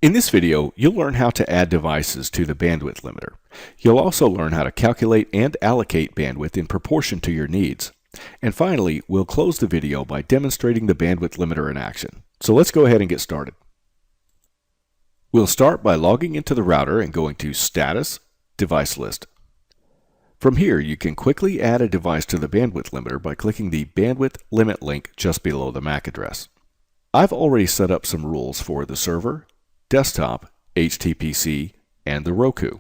In this video, you'll learn how to add devices to the bandwidth limiter. You'll also learn how to calculate and allocate bandwidth in proportion to your needs. And finally, we'll close the video by demonstrating the bandwidth limiter in action. So let's go ahead and get started. We'll start by logging into the router and going to Status, Device List. From here, you can quickly add a device to the bandwidth limiter by clicking the Bandwidth Limit link just below the MAC address. I've already set up some rules for the server, desktop, HTPC, and the Roku.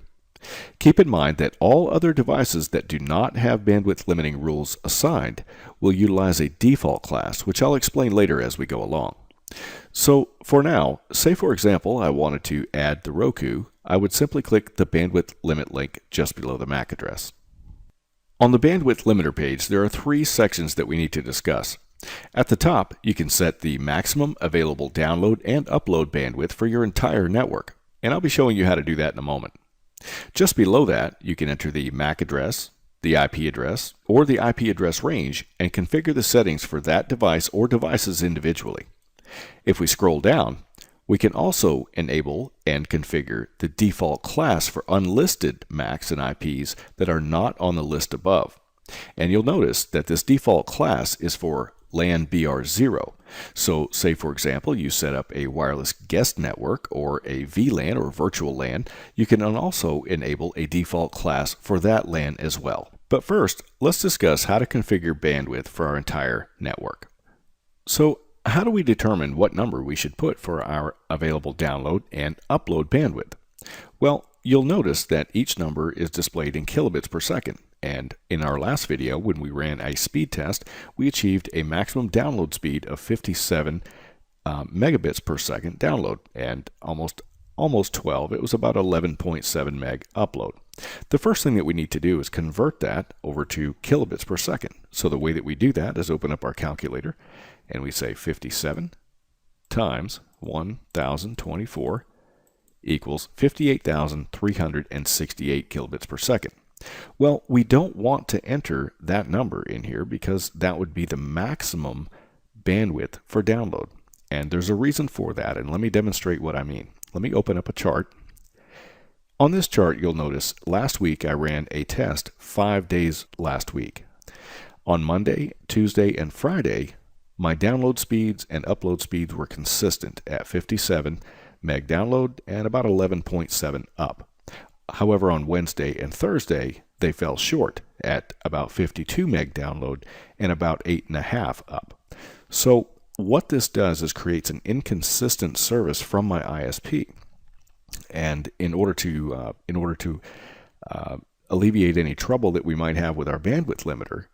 Keep in mind that all other devices that do not have bandwidth limiting rules assigned will utilize a default class, which I'll explain later as we go along. So for now, say for example I wanted to add the Roku, I would simply click the bandwidth limit link just below the MAC address. On the bandwidth limiter page, there are three sections that we need to discuss. At the top, you can set the maximum available download and upload bandwidth for your entire network, and I'll be showing you how to do that in a moment. Just below that, you can enter the MAC address, the IP address, or the IP address range and configure the settings for that device or devices individually. If we scroll down, we can also enable and configure the default class for unlisted MACs and IPs that are not on the list above. And you'll notice that this default class is for LAN BR0. So say for example you set up a wireless guest network or a VLAN or virtual LAN, you can also enable a default class for that LAN as well. But first, let's discuss how to configure bandwidth for our entire network. So how do we determine what number we should put for our available download and upload bandwidth? Well, you'll notice that each number is displayed in kilobits per second. And in our last video, when we ran a speed test, we achieved a maximum download speed of 57 megabits per second download and almost 12. It was about 11.7 meg upload. The first thing that we need to do is convert that over to kilobits per second. So the way that we do that is open up our calculator and we say 57 times 1024 equals 58,368 kilobits per second. Well, we don't want to enter that number in here because that would be the maximum bandwidth for download. And there's a reason for that, and let me demonstrate what I mean. Let me open up a chart. On this chart, you'll notice last week I ran a test 5 days last week. On Monday, Tuesday, and Friday, my download speeds and upload speeds were consistent at 57 meg download and about 11.7 up. However, on Wednesday and Thursday, they fell short at about 52 meg download and about 8.5 up. So what this does is creates an inconsistent service from my ISP. And in order to alleviate any trouble that we might have with our bandwidth limiter,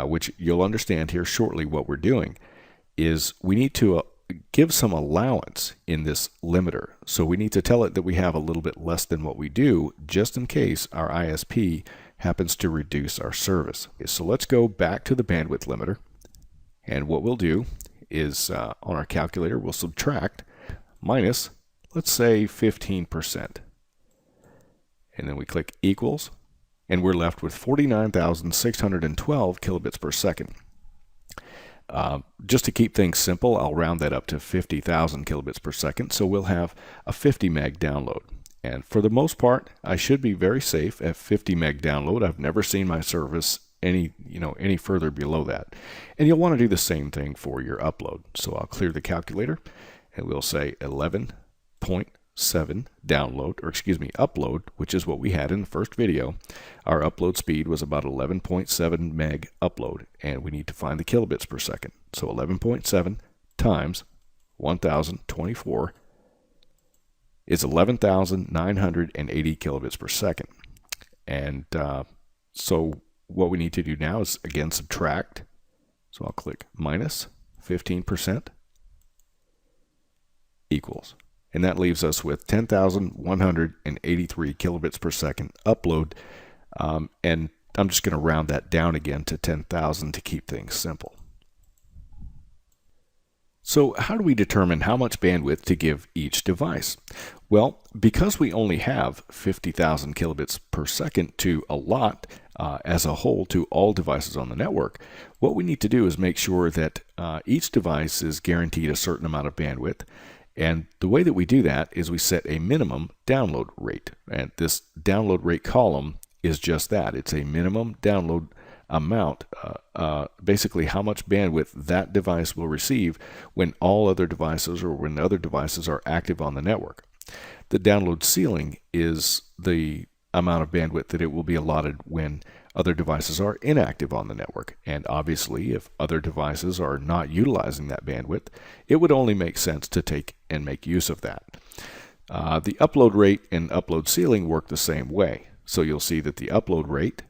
which you'll understand here shortly what we're doing, is we need to give some allowance in this limiter. So we need to tell it that we have a little bit less than what we do just in case our ISP happens to reduce our service. So let's go back to the bandwidth limiter, and what we'll do is on our calculator we'll subtract minus, let's say 15%, and then we click equals and we're left with 49,612 kilobits per second. Just to keep things simple, I'll round that up to 50,000 kilobits per second, so we'll have a 50 meg download. And for the most part, I should be very safe at 50 meg download. I've never seen my service any further below that. And you'll want to do the same thing for your upload. So I'll clear the calculator and we'll say 11.7 upload, which is what we had in the first video. Our upload speed was about 11.7 meg upload, and we need to find the kilobits per second. So 11.7 times 1024 is 11,980 kilobits per second. And so what we need to do now is again subtract. So I'll click minus 15% equals. And that leaves us with 10,183 kilobits per second upload. And I'm just going to round that down again to 10,000 to keep things simple. So how do we determine how much bandwidth to give each device? Well, because we only have 50,000 kilobits per second to allot as a whole to all devices on the network, what we need to do is make sure that each device is guaranteed a certain amount of bandwidth, And the way that we do that is we set a minimum download rate. And this download rate column is just that. It's a minimum download amount, basically how much bandwidth that device will receive when all other devices or when other devices are active on the network. The download ceiling is the amount of bandwidth that it will be allotted when other devices are inactive on the network. And obviously, if other devices are not utilizing that bandwidth, it would only make sense to take and make use of that. The upload rate and upload ceiling work the same way. So you'll see that the upload rate,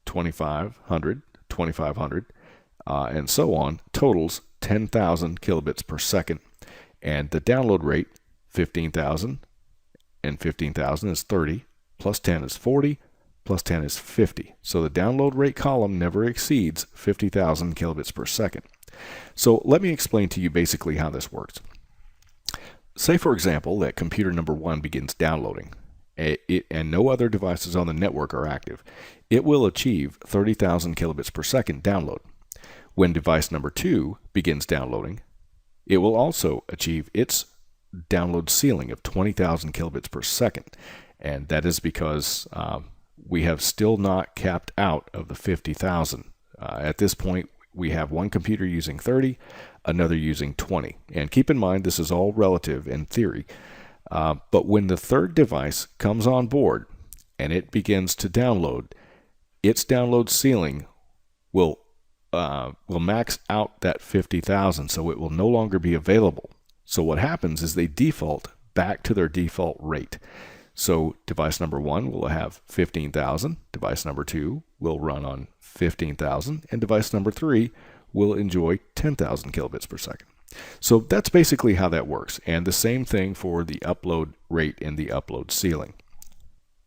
2500, 2500, and so on, totals 10,000 kilobits per second. And the download rate, 15,000, and 15,000 is 30, plus 10 is 40, plus 10 is 50. So the download rate column never exceeds 50,000 kilobits per second. So let me explain to you basically how this works. Say, for example, that computer number 1 begins downloading, and no other devices on the network are active. It will achieve 30,000 kilobits per second download. When device number 2 begins downloading, it will also achieve its download ceiling of 20,000 kilobits per second. And that is because we have still not capped out of the 50,000. At this point, we have one computer using 30, another using 20. And keep in mind, this is all relative in theory. But when the third device comes on board and it begins to download, its download ceiling will max out that 50,000, so it will no longer be available. So what happens is they default back to their default rate. So device number 1 will have 15,000, device number 2 will run on 15,000, and device number 3 will enjoy 10,000 kilobits per second. So that's basically how that works, and the same thing for the upload rate and the upload ceiling.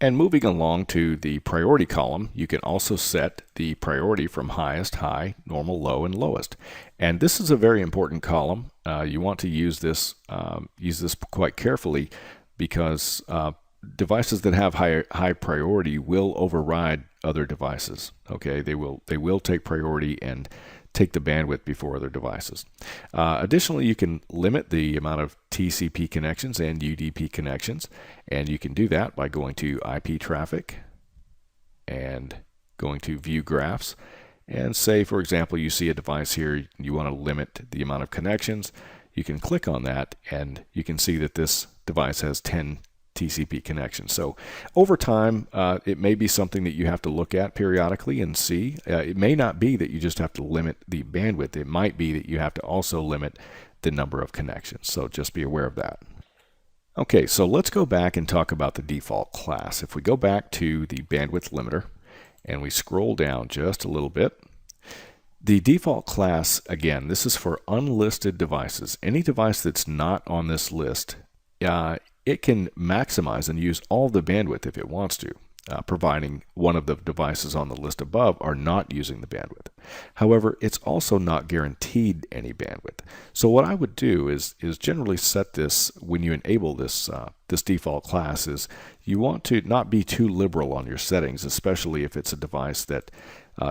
And moving along to the priority column, you can also set the priority from highest, high, normal, low, and lowest. And this is a very important column. You want to use this quite carefully, because devices that have high priority will override other devices. Okay, they will take priority and take the bandwidth before other devices. Additionally, you can limit the amount of TCP connections and UDP connections, and you can do that by going to IP traffic and going to view graphs. And say, for example, you see a device here, you want to limit the amount of connections. You can click on that, and you can see that this device has 10 TCP connections. So over time, it may be something that you have to look at periodically and see. It may not be that you just have to limit the bandwidth. It might be that you have to also limit the number of connections. So just be aware of that. Okay, so let's go back and talk about the default class. If we go back to the bandwidth limiter and we scroll down just a little bit, the default class, again, this is for unlisted devices. Any device that's not on this list, it can maximize and use all the bandwidth if it wants to, providing one of the devices on the list above are not using the bandwidth. However, it's also not guaranteed any bandwidth. So what I would do is generally set this, when you enable this default class, is you want to not be too liberal on your settings, especially if it's a device that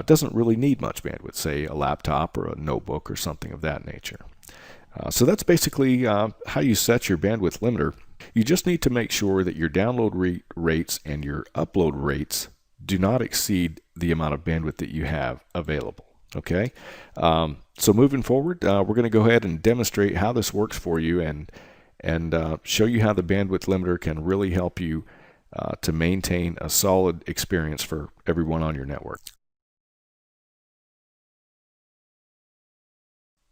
doesn't really need much bandwidth, say a laptop or a notebook or something of that nature. So that's basically how you set your bandwidth limiter. You just need to make sure that your download rates and your upload rates do not exceed the amount of bandwidth that you have available. Okay, so moving forward, we're going to go ahead and demonstrate how this works for you and show you how the bandwidth limiter can really help you to maintain a solid experience for everyone on your network.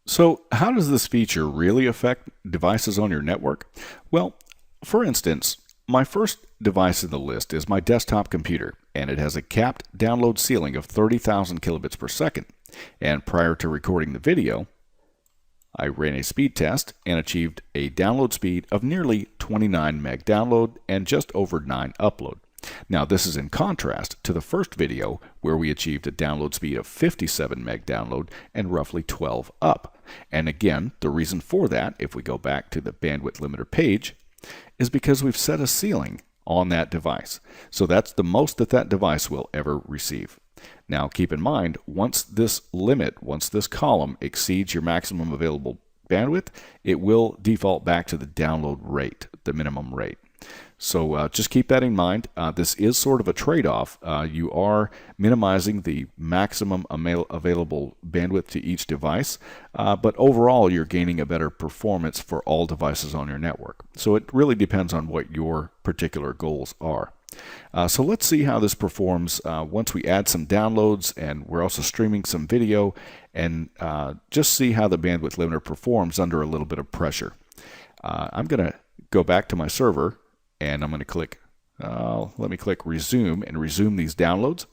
So how does this feature really affect devices on your network? Well, for instance, my first device in the list is my desktop computer, and it has a capped download ceiling of 30,000 kilobits per second. And prior to recording the video, I ran a speed test and achieved a download speed of nearly 29 meg download and just over 9 upload. Now, this is in contrast to the first video where we achieved a download speed of 57 meg download and roughly 12 up. And again, the reason for that, if we go back to the bandwidth limiter page, is because we've set a ceiling on that device. So that's the most that that device will ever receive. Now, keep in mind, once this column exceeds your maximum available bandwidth, it will default back to the download rate, the minimum rate. So just keep that in mind. This is sort of a trade-off. You are minimizing the maximum available bandwidth to each device, but overall you're gaining a better performance for all devices on your network. So it really depends on what your particular goals are. So let's see how this performs once we add some downloads, and we're also streaming some video, and just see how the bandwidth limiter performs under a little bit of pressure. I'm going to go back to my server, and I'm going to click, let me click resume and resume these downloads.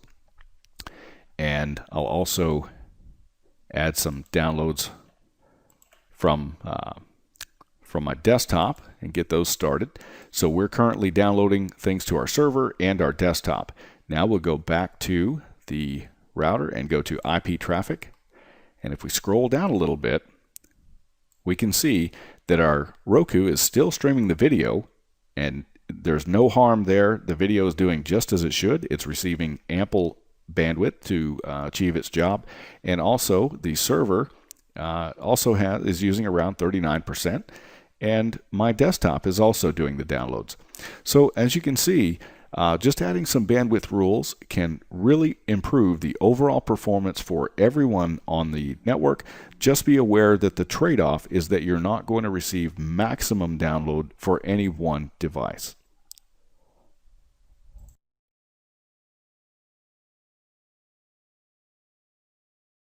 And I'll also add some downloads from my desktop and get those started. So we're currently downloading things to our server and our desktop. Now we'll go back to the router and go to IP traffic. And if we scroll down a little bit, we can see that our Roku is still streaming the video, and there's no harm there. The video is doing just as it should. It's receiving ample bandwidth to achieve its job. And also the server is using around 39%. And my desktop is also doing the downloads. So as you can see, just adding some bandwidth rules can really improve the overall performance for everyone on the network. Just be aware that the trade-off is that you're not going to receive maximum download for any one device.